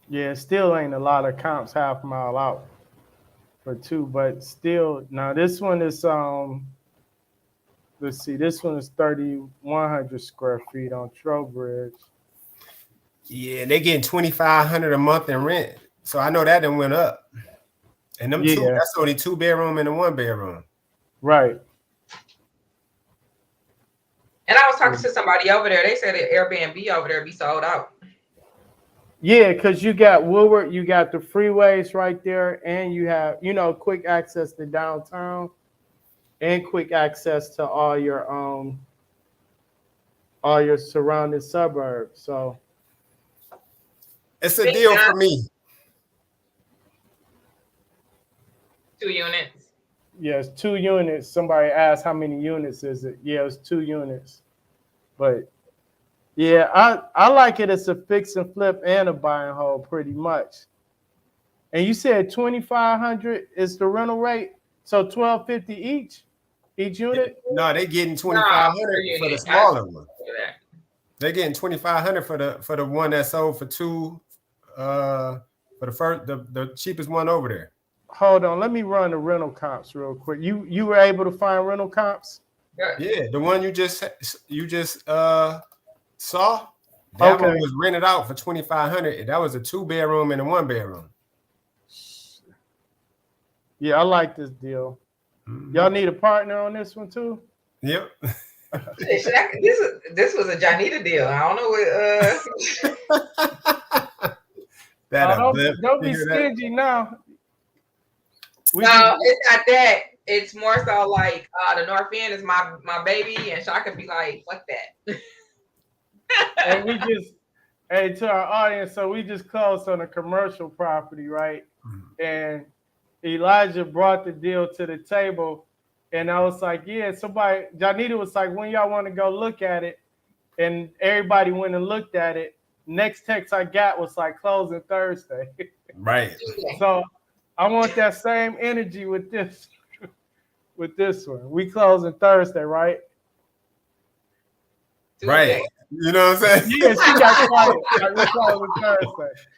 Yeah, still ain't a lot of comps half mile out for two, but still now this one is let's see, this one is 3,100 square feet on Trowbridge. Yeah, they getting 2,500 a month in rent. So I know that done went up. And them two, that's only 2 bedroom and a 1 bedroom. Right. And I was talking to somebody over there. They said the Airbnb over there be sold out. Yeah, because you got Woodward, you got the freeways right there, and you have, quick access to downtown and quick access to all your surrounding suburbs. So it's a deal for me. 2 units. Yes, 2 units. Somebody asked how many units is it? Yeah, it's 2 units. But yeah, I like it as a fix and flip and a buy and hold pretty much. And you said 2,500 is the rental rate, so $1,250 each unit. No, they getting 2,500 for the smaller one. They're getting 2,500 for the one that sold for 2. For the first, the cheapest one over there. Hold on, let me run the rental comps real quick. You were able to find rental comps? Yeah, the one you just saw. That one was rented out for 2,500. That was a 2 bedroom and a 1 bedroom. Yeah, I like this deal. Mm-hmm. Y'all need a partner on this one too? Yep. This was a Janita deal. I don't know what. Don't be stingy now. No, it's not that. It's more so like the North End is my baby, and Shaka could be like, fuck that. And to our audience, so we just closed on a commercial property, right? Mm-hmm. And Elijah brought the deal to the table, and I was like, yeah, Janita was like, when y'all want to go look at it? And everybody went and looked at it. Next text I got was like closing Thursday. Right. I want that same energy with this one. We closing Thursday, right? Right. Tuesday. You know what I'm saying? Yeah, she got quiet. Like we closing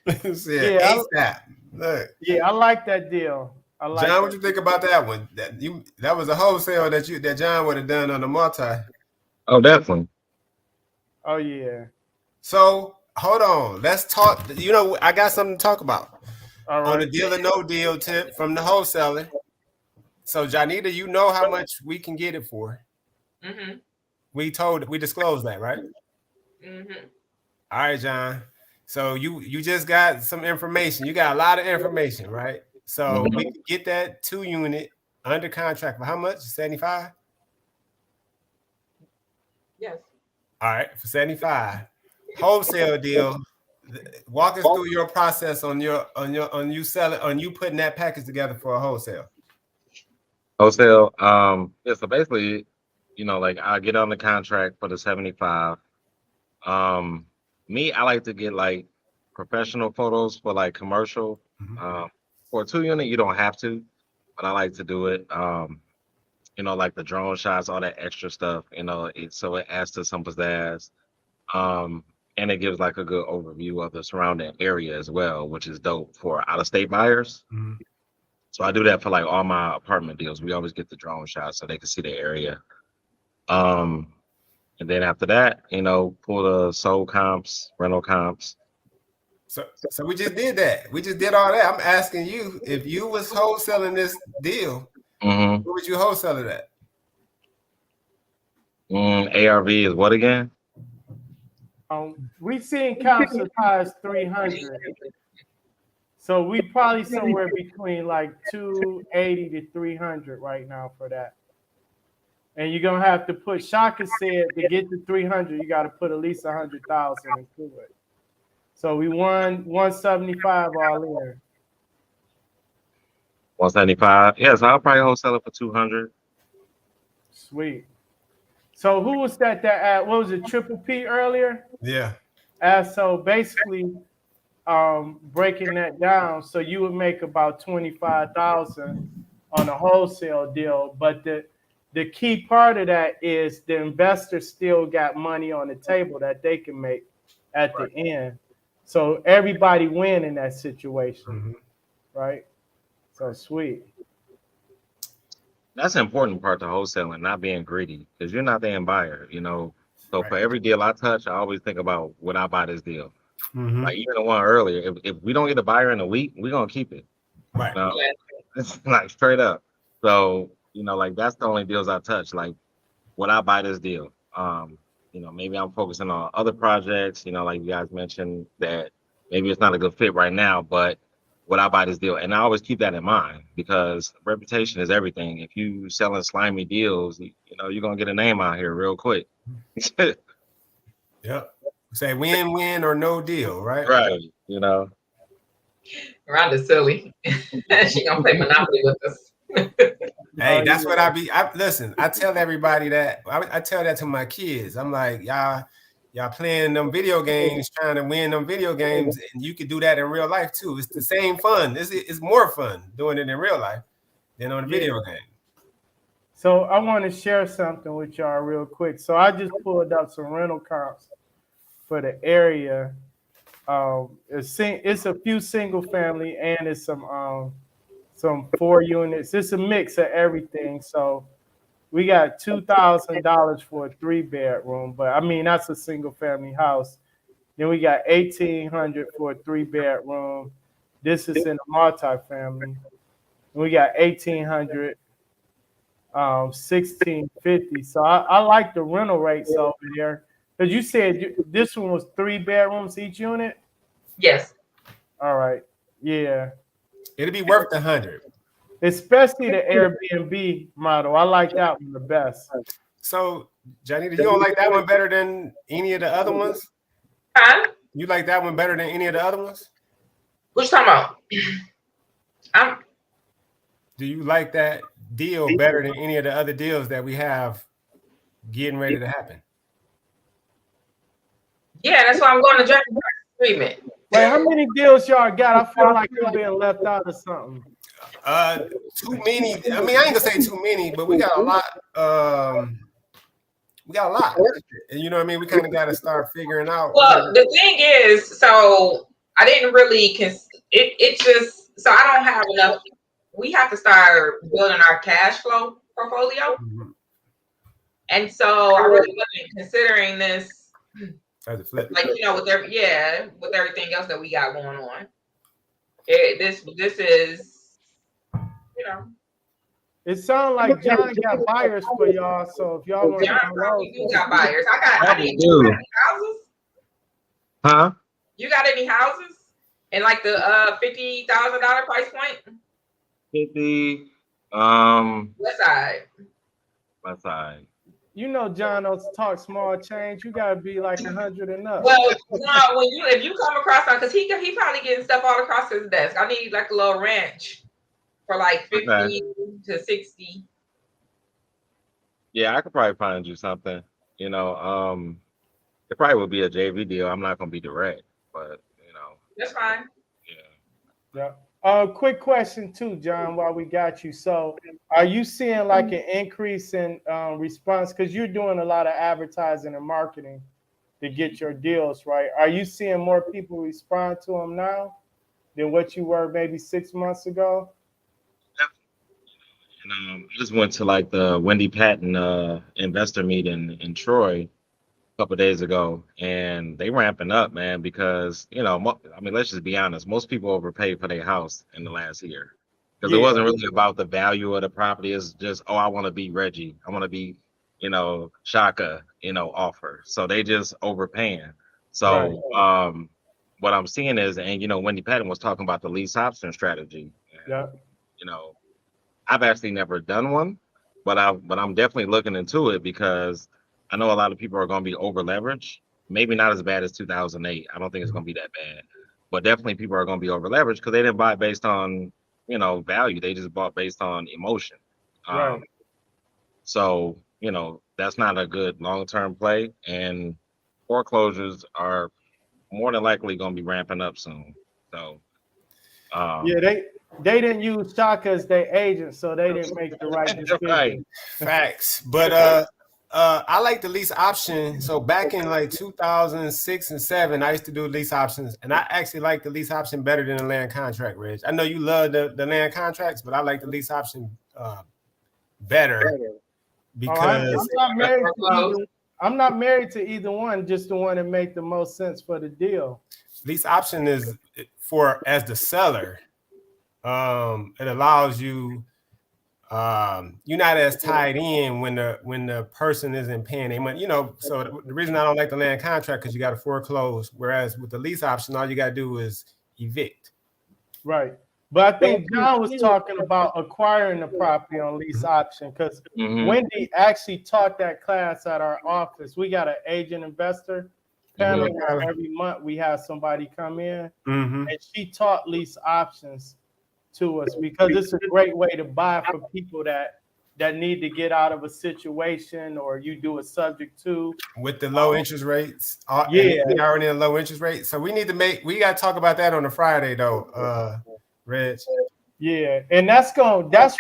Thursday. Said Yeah, ASAP. Look, I like that deal. I like John, that. what you think about that one? That was a wholesale that John would have done on the multi. Oh, definitely. Oh yeah. So hold on, let's talk. You know, I got something to talk about All on the right. deal or no deal tip from the wholesaler. So Janita, you know how much we can get it for. Mm-hmm. We disclosed that, right? Mm-hmm. All right, John. So you just got some information. You got a lot of information, right? So we can get that 2-unit under contract for how much? 75? Yes. All right, for 75. Wholesale deal. Walk us through your process on you putting that package together for a wholesale. Wholesale. Yeah, so basically, like I get on the contract for the 75. Me, I like to get like professional photos for like commercial. For a 2-unit, you don't have to, but I like to do it. Like the drone shots, all that extra stuff, so it adds to some pizzazz. And it gives like a good overview of the surrounding area as well, which is dope for out of state buyers. So I do that for like all my apartment deals. We always get the drone shots so they can see the area. And then after that, pull the sold comps, rental comps. So we just did that. We just did all that. I'm asking you, if you was wholesaling this deal, what would you wholesale it at? ARV is what again? We seen comps as high as 300. So we probably somewhere between like 280 to 300 right now for that. And you're gonna have to put. Shaka said to get to 300, you got to put at least 100,000 into it. So we won 175 all in. 175. Yeah, so I'll probably wholesale it for 200. Sweet. So who was that what was it, Triple P earlier? Yeah. So basically, breaking that down, so you would make about 25,000 on a wholesale deal, but the key part of that is the investor still got money on the table that they can make at the end. So everybody win in that situation, right? So sweet. That's an important part to wholesaling, not being greedy, because you're not the end buyer, So for every deal I touch, I always think about, would I buy this deal? Like even the one earlier, if we don't get a buyer in a week, we're gonna keep it. Right. It's like straight up. So, like that's the only deals I touch. Like, would I buy this deal? Maybe I'm focusing on other projects, like you guys mentioned that maybe it's not a good fit right now, but would I buy this deal? And I always keep that in mind because reputation is everything. If you selling slimy deals, you're gonna get a name out here real quick. Yep. Say win-win or no deal, right? Right. Rhonda's silly. She gonna play Monopoly with us. Hey, that's what listen, I tell everybody that. I tell that to my kids. I'm like, y'all playing them video games, trying to win them video games, and you could do that in real life too. It's the same fun. It's more fun doing it in real life than on a video game. So I want to share something with y'all real quick. So I just pulled up some rental comps for the area. It's a few single family and it's some 4 units. It's a mix of everything. So we got $2,000 for a 3-bedroom, but I mean that's a single family house. Then we got $1,800 for a 3-bedroom. This is in a multi-family. And we got $1,800, $1,650. So I like the rental rates over there. Because you said this one was 3 bedrooms each unit? Yes. All right. Yeah. It'll be worth 100. Especially the Airbnb model. I like that one the best. So, Johnny, you don't like that one better than any of the other ones? Huh? You like that one better than any of the other ones? What you talking about? Do you like that deal better than any of the other deals that we have getting ready to happen? Yeah, that's why I'm going to joint agreement. Wait, how many deals y'all got? I feel like I'm being left out of something. Too many. I mean, I ain't gonna say too many, but we got a lot. We got a lot, and you know what I mean. We kind of got to start figuring out. Well, the thing is, so I didn't really it just so I don't have enough. We have to start building our cash flow portfolio, and so I really wasn't considering this as a flip. Like with everything else that we got going on. This is It sounds like John got buyers for y'all, so if y'all want to you do got buyers. I need you got any houses? Huh? You got any houses in like the $50,000 price point? 50. West side. West side. You know, John don't talk small change. You gotta be like 100 and up. Well, no, if you come across because he probably getting stuff all across his desk. I need like a little ranch for like 50 to 60. Yeah, I could probably find you something. It probably would be a JV deal. I'm not gonna be direct, but that's fine. Yeah. Quick question too, John, while we got you. So are you seeing like an increase in response? Because you're doing a lot of advertising and marketing to get your deals, right? Are you seeing more people respond to them now than what you were maybe 6 months ago? And I just went to like the Wendy Patton investor meeting in Troy a couple of days ago, and they ramping up, man, because let's just be honest, most people overpaid for their house in the last year because it wasn't really about the value of the property. It's just, I want to be Reggie, I want to be Shaka, offer, so they just overpaying. So what I'm seeing is, and Wendy Patton was talking about the lease option strategy. Yeah. I've actually never done one, but I'm definitely looking into it because I know a lot of people are going to be over leveraged. Maybe not as bad as 2008. I don't think it's going to be that bad, but definitely people are going to be over leveraged because they didn't buy based on value. They just bought based on emotion. Right. So that's not a good long-term play, and foreclosures are more than likely going to be ramping up soon. So they didn't use Shaka as their agent, so they didn't make the right decision. Right. Facts. But I like the lease option. So back in like 2006 and 7, I used to do lease options, and I actually like the lease option better than the land contract, Reg. I know you love the land contracts, but I like the lease option better because I'm not married to either one, just the one that make the most sense for the deal. Lease option is as the seller. It allows you, you're not as tied in when the person isn't paying their money. So the reason I don't like the land contract because you got to foreclose, whereas with the lease option, all you got to do is evict. Right. But I think John was talking about acquiring the property on lease option because Wendy actually taught that class at our office. We got an agent investor panel where every month we have somebody come in, and she taught lease options to us because it's a great way to buy for people that need to get out of a situation, or you do a subject to with the low interest rates. We already in low interest rates, so we got to talk about that on a Friday though, Reg. Yeah, and that's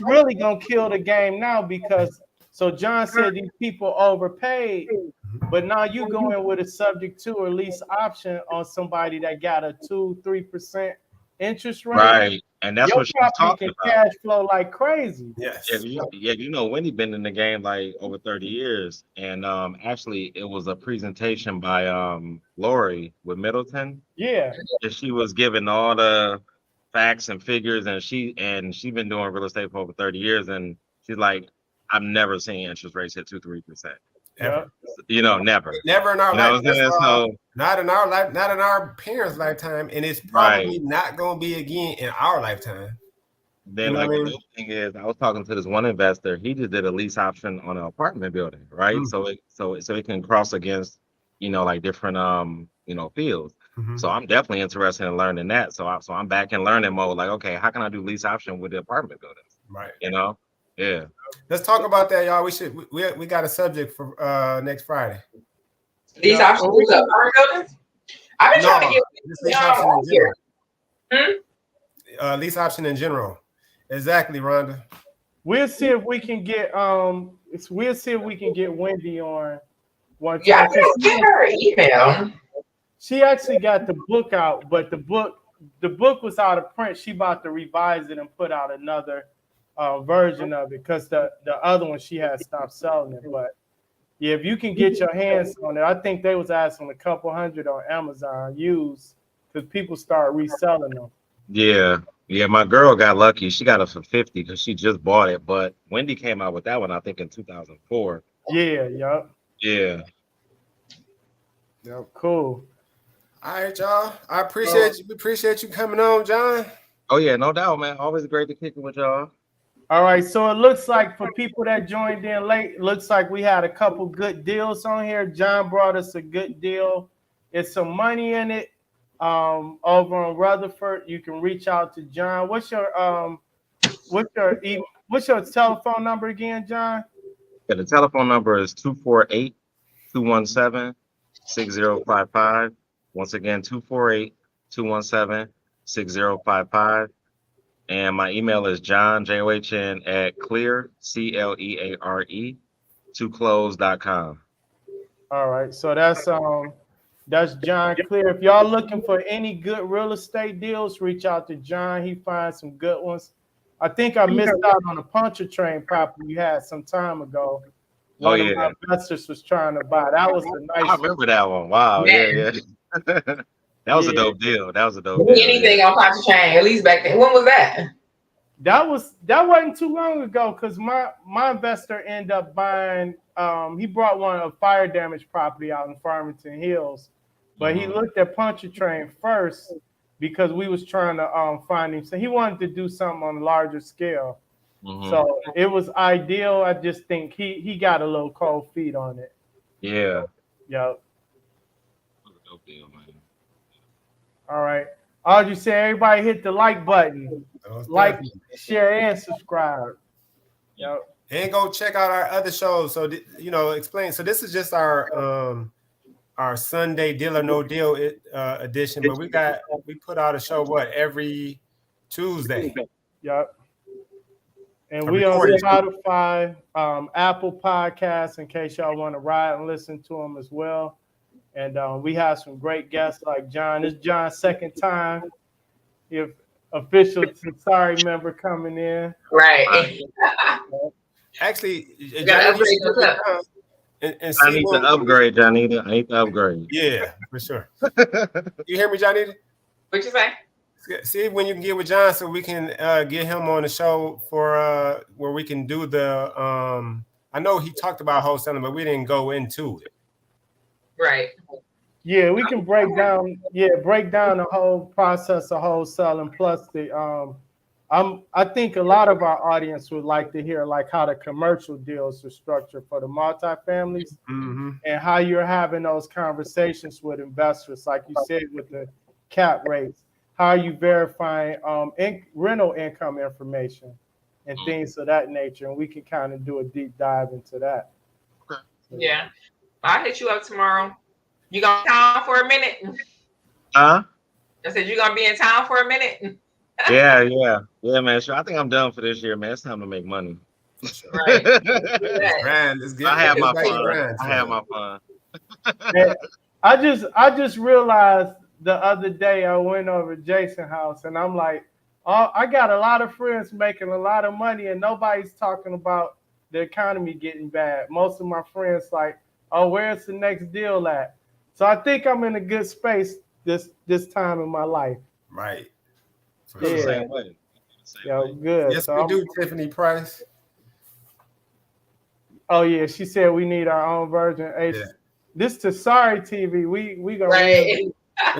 really gonna kill the game now because so John said these people overpaid, but now you go in with a subject to or lease option on somebody that got a 2-3% interest rate. Right. And that's what she's talking about. Cash flow like crazy. Yes. Wendy been in the game like over 30 years. And actually it was a presentation by Lori with Middleton. Yeah. And she was giving all the facts and figures, and she's been doing real estate for over 30 years. And she's like, I've never seen interest rates hit 2-3%. Ever. Never in our lifetime. So not in our life, not in our parents' lifetime, and it's probably not going to be again in our lifetime. Then the thing is, I was talking to this one investor. He just did a lease option on an apartment building, right? So it can cross against like different fields. So I'm definitely interested in learning that. So I'm back in learning mode. Like, okay, how can I do lease option with the apartment buildings? Right. Yeah. Let's talk about that, y'all. We got a subject for next Friday. These options with the apartment buildings? I've been trying to get lease option in general. Lease option in general. Exactly, Rhonda. We'll see if we can get Wendy on one Yeah, I time because think get her email. she actually got the book out, but the book was out of print. She about to revise it and put out another version of it because the other one she had stopped selling it. But yeah, if you can get your hands on it, I think they was asking a couple hundred on Amazon used because people start reselling them. Yeah. Yeah, my girl got lucky. She got it for 50 because she just bought it. But Wendy came out with that one, I think, in 2004. Yeah, yup. Yeah. Yep, cool. All right, y'all. I So, appreciate you coming on, John. Oh yeah, no doubt, man. Always great to kick it with y'all. all right, so it looks like for people that joined in late, it looks like we had a couple good deals on here. John brought us a good deal. It's some money in it. Over on Rutherford, you can reach out to John. What's your telephone number again, John? Yeah, the telephone number is 248-217-6055. Once again, 248-217-6055. And my email is John, John, at Cleare, Cleare, toclose.com. All right, so that's John Cleare. If y'all looking for any good real estate deals, reach out to John. He finds some good ones. I think I missed out on a puncher train property you had some time ago. Oh, One of yeah. my investors was trying to buy. That was a I nice. remember that one. Wow. Yeah, Man. yeah. That was a Yeah. dope deal. That was a dope deal. Anything Yeah. on Pontchartrain, at least back then. When was that? That wasn't too long ago because my investor ended up buying. He brought one of fire damage property out in Farmington Hills, but he looked at Pontchartrain first because we was trying to find him. So he wanted to do something on a larger scale. So it was ideal. I just think he got a little cold feet on it. Yeah. Yep. That was a dope deal, man. All right. Audrey said everybody hit the like button. Like, share, and subscribe. Yep. And go check out our other shows. So explain. So this is just our Sunday Deal or No Deal edition, but we put out a show every Tuesday. Yep. And we on Spotify, Apple Podcasts, in case y'all want to ride and listen to them as well. And we have some great guests like John. This is John's second time. If official TSARE member coming in. Right. Actually, gotta upgrade those up. And I need to upgrade, Janita. I need to upgrade. Yeah, for sure. You hear me, Janita? What you say? See when you can get with John, so we can get him on the show for where we can do the. I know he talked about wholesaling, but we didn't go into it. Right. Yeah, we can break down the whole process of wholesaling. Plus I think a lot of our audience would like to hear like how the commercial deals are structured for the multifamilies and how you're having those conversations with investors, like you said, with the cap rates, how are you verifying rental income information and things of that nature. And we can kind of do a deep dive into that. Okay. Yeah. I'll hit you up tomorrow. You gonna be in town for a minute? Huh? I said you gonna be in town for a minute. Yeah, man. Sure. I think I'm done for this year, man. It's time to make money. Right. I have my fun. I have my fun. I just realized the other day I went over to Jason's house and I'm like, oh, I got a lot of friends making a lot of money and nobody's talking about the economy getting bad. Most of my friends like, oh, where's the next deal at? So I think I'm in a good space this time in my life. Right. Yeah. Same way. Good. Yes, so we do, Tiffany Price. Oh yeah, she said we need our own version. Hey, this TSARE TV. We gonna we're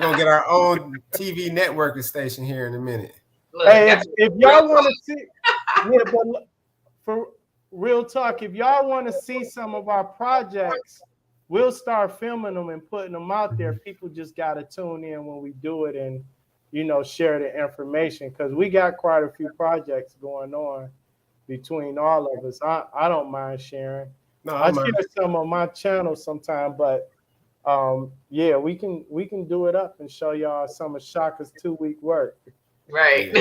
gonna get our own TV network station here in a minute. Look, hey, if y'all want to see, but for real talk, if y'all want to see some of our projects, we'll start filming them and putting them out there. People just gotta tune in when we do it and share the information because we got quite a few projects going on between all of us. I don't mind sharing. No, I share some on my channel sometime, but yeah, we can do it up and show y'all some of Shaka's 2-week work. Right.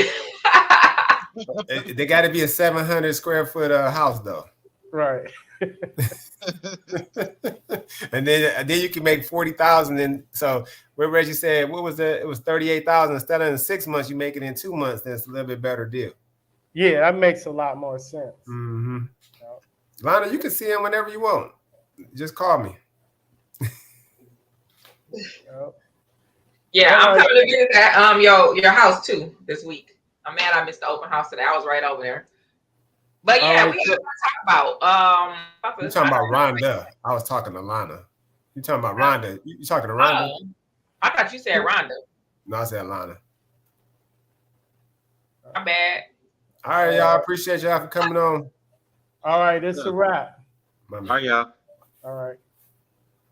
They got to be a 700 square foot house though. Right. And then you can make 40,000. And so what Reggie said, what was that? It was 38,000. Instead of in 6 months, you make it in 2 months. That's a little bit better deal. Yeah, that makes a lot more sense. Mm-hmm. Lana, you can see him whenever you want. Just call me. Yeah, I'm coming to visit that your house too this week. I'm mad I missed the open house today. I was right over there. But yeah, we have to talk about you talking about Rhonda. I was talking to Lana. You talking about Rhonda. You talking to Rhonda? I thought you said Rhonda. No, I said Lana. My bad. All right, y'all. Appreciate y'all for coming on. All right, it's a wrap. All right, y'all. All right.